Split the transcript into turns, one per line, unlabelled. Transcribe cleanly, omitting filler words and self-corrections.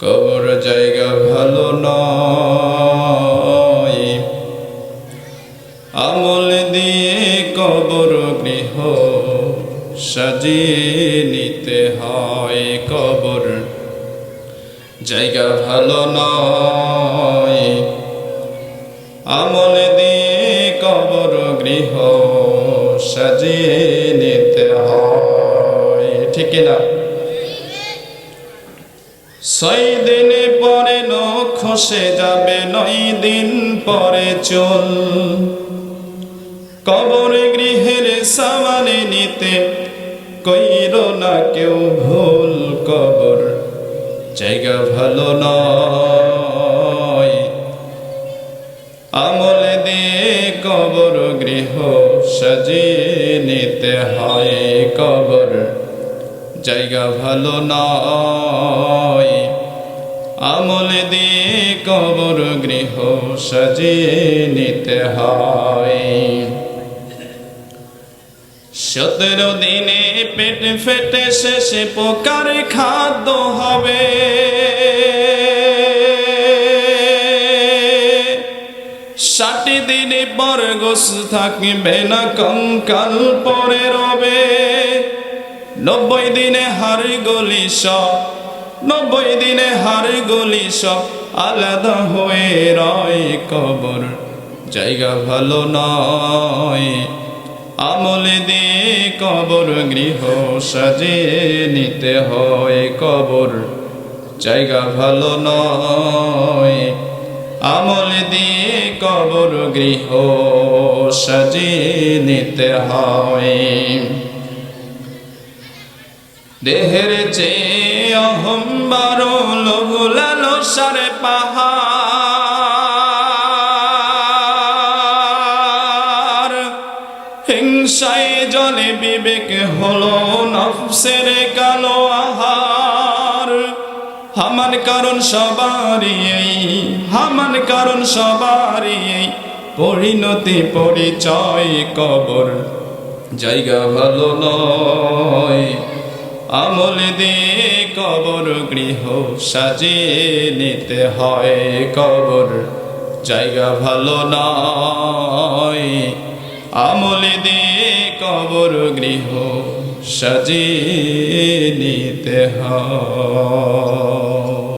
কবর জায়গা ভালো নয়, আমল দিয়ে কবর গৃহ সাজিয়ে নিতে হয়। কবর জায়গা ভালো নয়, আমল দিয়ে কবর গৃহ সাজিয়ে নিতে হয়। ঠিক না? 6 দিন পরে নখ খসে যাবে, 9 দিন পরে চুল। কবর গৃহের সামানে নিতে কইরো না কেউ ভুল। কবর জায়গা ভালো নয়, আমল দিয়ে কবর গৃহ সাজিয়ে নিতে হয়। কবর জায়গা ভালো নয়, আমল দিয়ে কবর গৃহ সাজিয়ে নিতে হয়। 17 দিনে পেট ফেটে শেষে পোকার খাদ্য হবে। 60 দিন পর গোস থাকবে না, কঙ্কাল পরে রবে। 90 দিনে হাড় গলি সব, 90 দিনে হাড় গলি সব আলাদা হয়ে রয়। কবর জায়গা ভালো নয়, আমল দিয়ে কবর গৃহ সাজিয়ে নিতে হয়। কবর জায়গা ভালো নয়, আমল দিয়ে কবর গৃহ সাজিয়ে নিতে হয়। দেহের চেয়ে অহংবার লোভ লালসার পাহাড়, হিংসায় জলে বিবেক হলো নফসের কালো আহার। হামান কারণ সবারই এই, হামান কারণ সবারই এই পরিণতি পরিচয়। কবর জায়গা ভালো নয়, আমল দিয়ে কবর গৃহ সাজিয়ে নিতে হয়। কবর জায়গা ভালো নয়, আমল দিয়ে কবর গৃহ সাজিয়ে নিতে হয়।